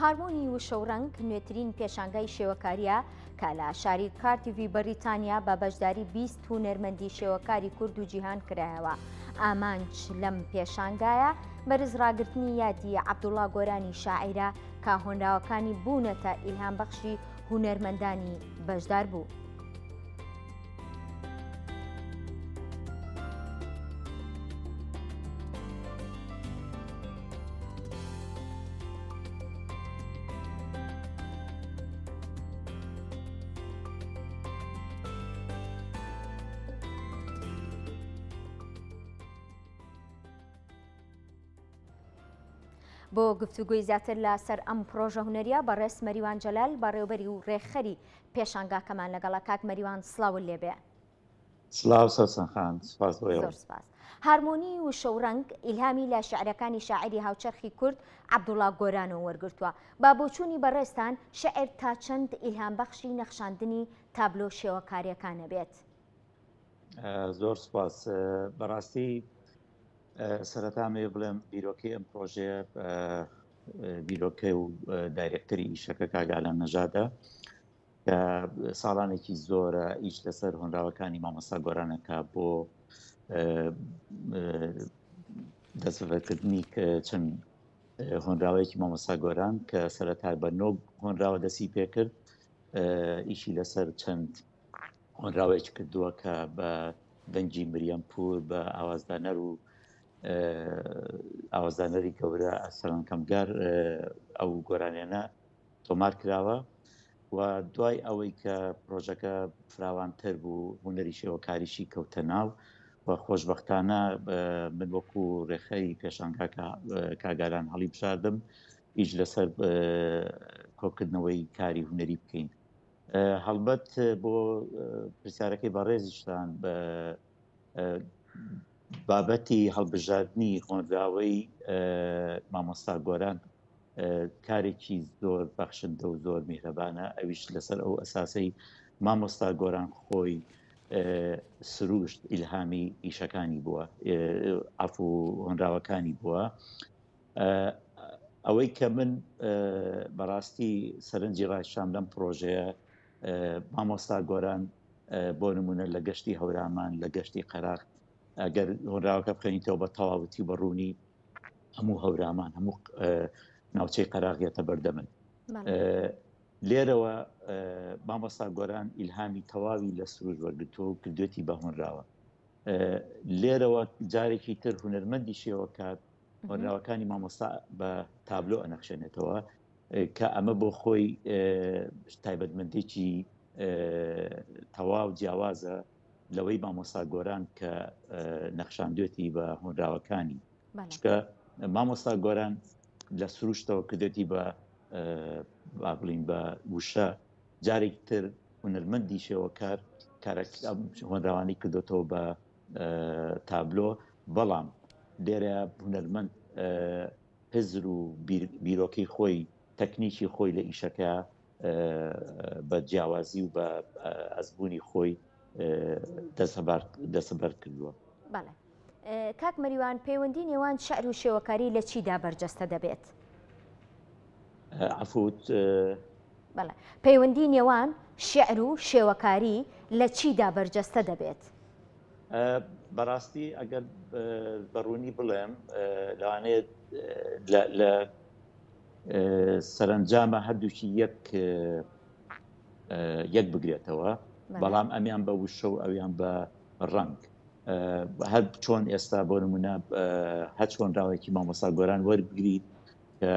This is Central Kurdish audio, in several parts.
هارمۆنی وشە و ڕەنگ نوێترین پێشانگای شێوەکاریە کە لە شاری کارتیڤی بەریتانیا بە بەشداری 20 هونەرمەندی شێوەکاری کورد و جیهان کرایەوە. ئامانج لەم پێشانگایە بەرز ڕاگررتنی یادی عەبدوڵڵا گۆرانی شاعیرە کە هۆنراوەکانی بوونەتە ئیلهامبەخشی هونەرمەندانی بەشدار بوو. بۆ گفتوگوی زیاتر لەسەر ئەم پرۆژە هونەریە بەڕێز مەریوان جەلال بەڕێوەبەری و ڕێکخەری پێشانگاکەمان لەگەڵا. کاک مەریوان سڵاوت لێبێ. سڵاو سەسەنخان، سپاس بۆ ئێوە. زۆر سپاس. هارمۆنی وشە و ڕەنگ ئیلهامی لە شێعرەکانی شاعری هاوچەرخی کورد عەبدوڵڵا گۆرانەوە وەرگرتووە. با بۆچوونی بەڕێزتان شەعر تا چەند ئیلهامبەخشی نەخشاندنی تابلۆ شێوەکاریەکانە بێت؟ زۆر سپاس. بەڕاستی سەرەتا مێ بڵێم بیرۆکەی ئەم پرۆژەیە بیرۆکەی و دایرەکتەری ئیشەکە کاگالان نەژادە کە ساڵانێکی زۆرە ئیش لەسەر هۆنراوەکانی مامۆستا گۆرانەکە بۆ دەستبەرکردنی چەند هۆنراوەیەکی مامۆستا گۆران کە سەرەتا بە 9 هۆنراوە دەستی پێکرد. ئیشی لەسەر چەند هۆنراوەیەکی کردووە کە بە دەنگی مریەم پور بە ئاوازدانەر و ئاوازدانەری گەورە ئەسەلان کەمگار ئەو گۆرانیانە تۆمار کراوە و دوای ئەوەی کە پرۆژەکە فراوانتر بوو هونەری شێوەکاریشی کەوتە ناو و خۆشبەختانە من وەکو ڕێخەری پێشانگا کاگالان هەڵی بشاردم ئیش لەسەر کۆکردنەوەی کاری هونەری بکەین. هەڵبەت بۆ پرسیارەکەی بەڕێزیشتان بە بابەتی هەڵبژاردننی هۆنراوەی مامۆستا گۆران کارێکی زۆر بەخشندە و زۆر میهرەبانە. ئەویش لەسەر ئەو ئەساسەی مامۆستا گۆران خۆی سروشت ئیلهامی ئیشەکانی بووە، ئەفو هۆنراوەکانی بووە. ئەوەی کە من بەڕاستی سەرنجی ڕایشتام لەم پرۆژەیە مامۆستا گۆران بۆ نمونە لە گەشتی هەورامان لە گەشتی قەراق ئەگەر هۆنراوەکە بخەینیتەوە بە تەواوەتی بەڕوونی هەموو هەورامان هەموو ناوچەی قەراقیەتە بەردەمن. لێرەوە مامۆستا گۆران ئیلهامی تەواوی لە سروش وەرگرتووە و کردوێتی بە هۆنراوە. لێرەوە جارێکی تر هونەرمەندی شێوەکات هۆنراوەکانی مامۆستا بە تابلۆ ئەنەخشێنێتەوە کە ئەمە بۆ خۆی تایبەتمەندێکی تەواو جیاوازە لەوەی مامۆستا گۆران کە نەخشاندوێتی بە هۆنراوەکانی. چکە مامۆستا گۆران لە سروشتەوە کردێتی بە بڵین بە وشە، جارێک تر هونەرمەندی شێوەکار هۆنراوانی کردوێتەوە بە تابلۆ، بەڵام لێرە هونەرمەند حزر و بیرۆکەی خۆی تەکنیکی خۆی لە ئیشەکە بە جیاوازی و بە ئەزبوونی خۆی دەسەبەر کردووە. بەڵێ کاک مەریوان، پەیوەندی نێوان شەعر و شێوەکاری لە چیدا بەرجەستە دەبێت؟ عەفوت، بەڵێ پەیوەندی نێوان شێعر و شێوەکاری لە چیدا بەرجەستە دەبێت؟ بەڕاستی ئەگەر بەڕوونی بڵێم لەوانەیە لە سەرنجامە هەردووکی یەک بگرێتەوە، بەڵام ئەمیان بە وشە و ئەویان بە ڕەنگ. هەر چۆن ئێستا بۆ نمونە هەر چۆن ڕاوێکی مامۆستا گۆران وەربگریت کە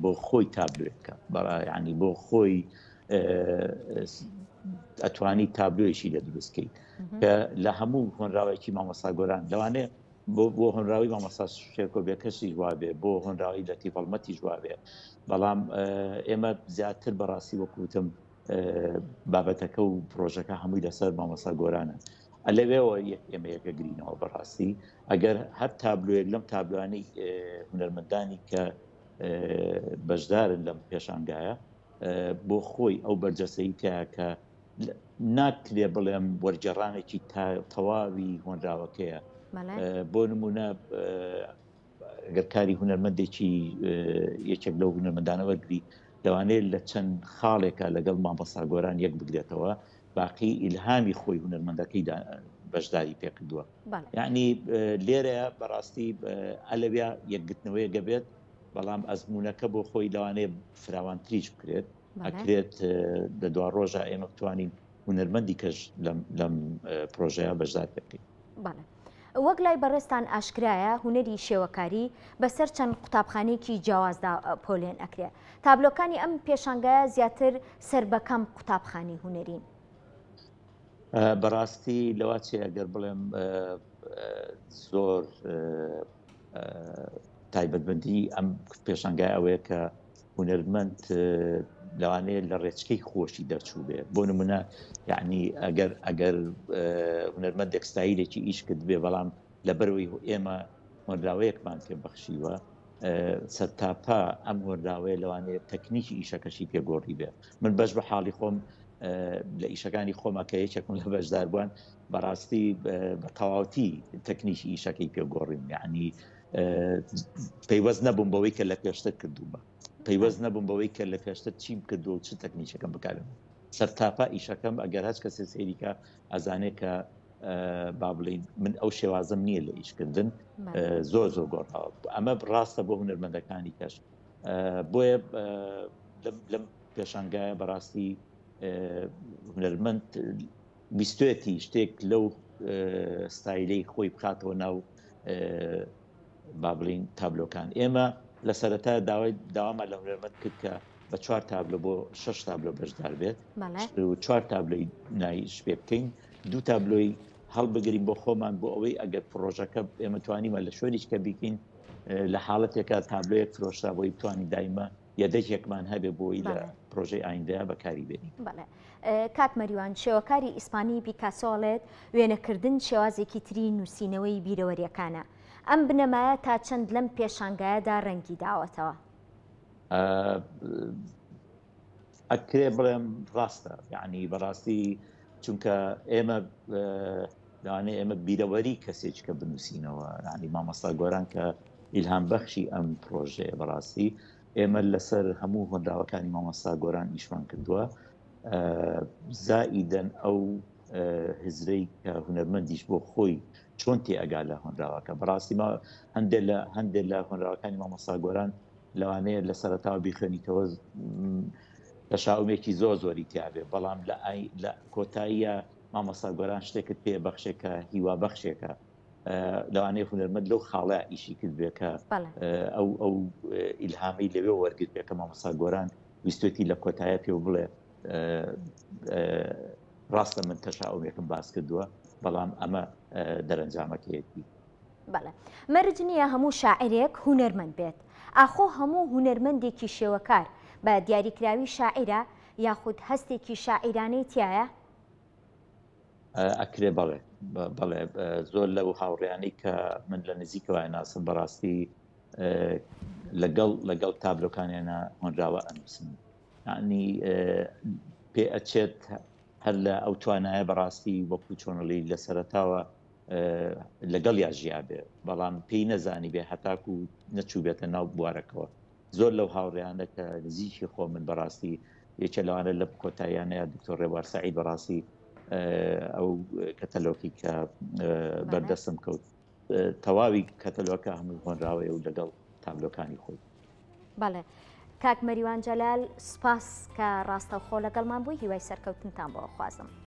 بۆ خۆی تابلوێتکە، ینی بۆ خۆی ئەتوانی تابلوێشی لە دروستکەیت کە لە هەموو هۆنراوێکی مامۆستا گۆران لەوانەیە بۆ هۆنراوی مامۆستا شێرکۆبێکەشی جوابێ، بۆ هۆنراوی لە تیڤەڵمەتی جوابێ، بەڵام ئێمە زیاتر بەڕاستی وەکوتم بابەتەکە و پرۆژەکە هەمووی لەسەر مامۆستا گۆرانە. لەوێەوە ئێمە یەکەگرینەوە بەڕاستی ئەگەر هەر تابلوێک لەم تابلوانەی هونەرمەندانی کە بەشدارن لەم پێشانگایە بۆ خۆی ئەو بەرجەسەی تایە کە ناکرێ بڵێم وەرجێڕانێکی تەواوی هۆنراوەکەیە. بۆ نمونە ئەگەر کاری هونەرمەندێکی یەکێک لەو هونەرمەندانە وەرگری لەوانەیە لە چەند خاڵێکە لەگەڵ مامۆستا گۆران یەک بگرێتەوە باقی ئیلهامی خۆی هونەرمەندەکەی بەشداری پێکردووە. یعنی لێرەیە بەڕاستی ئەلەویا یەکگرتنەوەی گەبێت بەڵام ئەزمونونەکە بۆ خۆی لەوانەیە فراوانتریش بکرێت ئەکرێت لە دوا ڕۆژە ئێمە بتوانین هونەرمەندی کەش لەم پرۆژەیە بەشدار بکەین. وەک لای بەڕێستان ئاشکرایە هونەری شێوەکاری بەسەر چەند قوتابخانەیەکی جیاوازدا پۆلێن ئەکرێت. تابلۆکانی ئەم پێشانگایە زیاتر سەر بەکەم قوتابخانەی هونەرین. بەڕاستی لەوا چێ ئەگەر بڵێم زۆر تایبەتمەندی ئەم پێشانگای ئەوەیە کە هونەرمەند لەوانەیە لە ڕێچکەی خۆشی دەرچوو بێ. بۆ نمونە یعنی ئەگەر هونەرمەندێک ستایلێکی ئیش کرد بێ بەڵام لەبەرەوەی ئێمە هۆنراوەیەکمان پێ بەخشیوە سەرتاپا ئەم هۆنراوەیە لەوانەیە تەکنیکی ئیشەکەشی پێگۆڕی بێ. من بەش بە حاڵی خۆم لە ئیشەکانی خۆمە کە یەکێکم لە بەشدار بووان بەڕاستی بە تەواوەتی تەکنیکی ئیشەکەی پێگۆڕیم. یعنی پەیوەست نەبووم بەوەی کە لە پێشتر کردوومە، پەیوەست نەبووم بەوەی کە لە پێشتر چیم کردو و چ تەکنیکەکەم بکارم. سەرتاپا ئیشەکەم ئەگەر هەچ کەسێ سێریکە ئەزانێت کە با بڵین من ئەو شێوازم نییە لە ئیشکردن زۆر زۆر گۆڕاوە. ئەمە ڕاستە بۆ هونەرمەندەکانی کەش. بۆیە لەم پێشانگایە بەڕاستی هونەرمەند بیستوێتی شتێک لەو ستایلەی خۆی بخاتەوە ناو با بڵین تابلۆکان. ئێمە لە سەرەتا داوامان لە هونەرمەند کرد کە بە 4 تابلۆ بۆ 6 تابلۆ بەشدار بێت و 4 تابلۆی نایش پێ بکەین، 2 تابلۆی هەڵبگرین بۆ خۆمان بۆ ئەوەی ئەگەر پرۆژەکە ئێمە توانیمە لە شوێنیشکە بیکەین لە حاڵەتێکە تابلۆیەک فرۆشتا بۆی بتوانین دایمە یەدەکێکمان هەبێ بۆی لە پرۆژەی ئایندەیە بەکاری بێنین. کاک مەریوان، شێوەکاری ئیسپانی پیکاسۆڵێت وێنەکردن شێوازێکی تری نووسینەوەی بیرەوەریەکانە. ئەم بنەمایە تا چەند لەم پێشانگایەدا ڕەنگی داوەتەوە؟ ئەکرێ بڵێم ڕاستە، یعنی بەڕاستی چونکە ئێمە لەوانەیە ئێمە بیرەوەری کەسێک کە بنووسینەوە، ینی مامۆستا گۆران کە ئیلهام بەخشی ئەم پرۆژەیە بەڕاستی ئێمە لەسەر هەموو هۆنداوەکانی مامۆستا گۆران ئیشمان کردووە. زائیدەن ئەو هزرەی کە هونەرمەندیش بۆ خۆی چۆن تێئەگا لە هۆنراوەکە. بەڕاستی هەندێک لە هۆنراوەکانی مامۆستا گۆران لەوانەیە لە سەرەتاوە بیخوێنیتەوە تەشاؤمێکی زۆری تیاابێ، بەڵام لە کۆتاییە مامۆستا گۆران شتێکت پێ بەخشێکە هیوا بەخشێکە لەوانەیە هونەرمەند لەو خاڵە ئیشی کرد بێکە ئەو ئیلهامی لەوێ وەرگرت بێکە مامۆستا گۆران ویستێتی لە کۆتایە پێ بڵێ ڕاستە من تەشاؤمێکم باس کردووە بەڵام ئەمە دەرەنجامەکەیەتی. بەڵێ مەرج نییە هەموو شاعرێک هونەرمەند بێت. ئاخۆ هەموو هونەرمەندێکی شێوەکار بە دیاریکراوی شاعرە یاخود هەستێکی شاعیرانەی تایە؟ ئەکرێ بەڵێ زۆر لەو هاوڕێیانەی کە من لە نزیکەوە ناسم بەڕاستی لەگەڵ تابلۆکانیانە هۆنراوە ئەنووسن. یعنی پێ ئەچێت هەر لە ئەو توانایە بەڕاستی وەکو چۆنەڵی لە سەرەتاوە لەگەڵ یا ژیا بێ بەڵام پێی نەزانی بێ هەتاکو نەچوو بێتە ناو بوارەکەەوە. زۆر لەو هاوڕێیانە کە نزیکی خۆ من بەڕاستی یەکێ لەوانە لە کۆتاییانەیە دکتۆر ڕێوار سەعید بەڕاستی ئەو کەتەلۆکی کە بەردەستم کەوت تەواوی کەتەلۆکە هەموو هۆنراوەیە و لەگەڵ تابلۆکانی خۆی. بەڵێ کاک مەریوان جەلال سپاس کە ڕاستەوخۆ لەگەڵمان بووی، هیوای سەرکەوتنتان بۆ خوازم.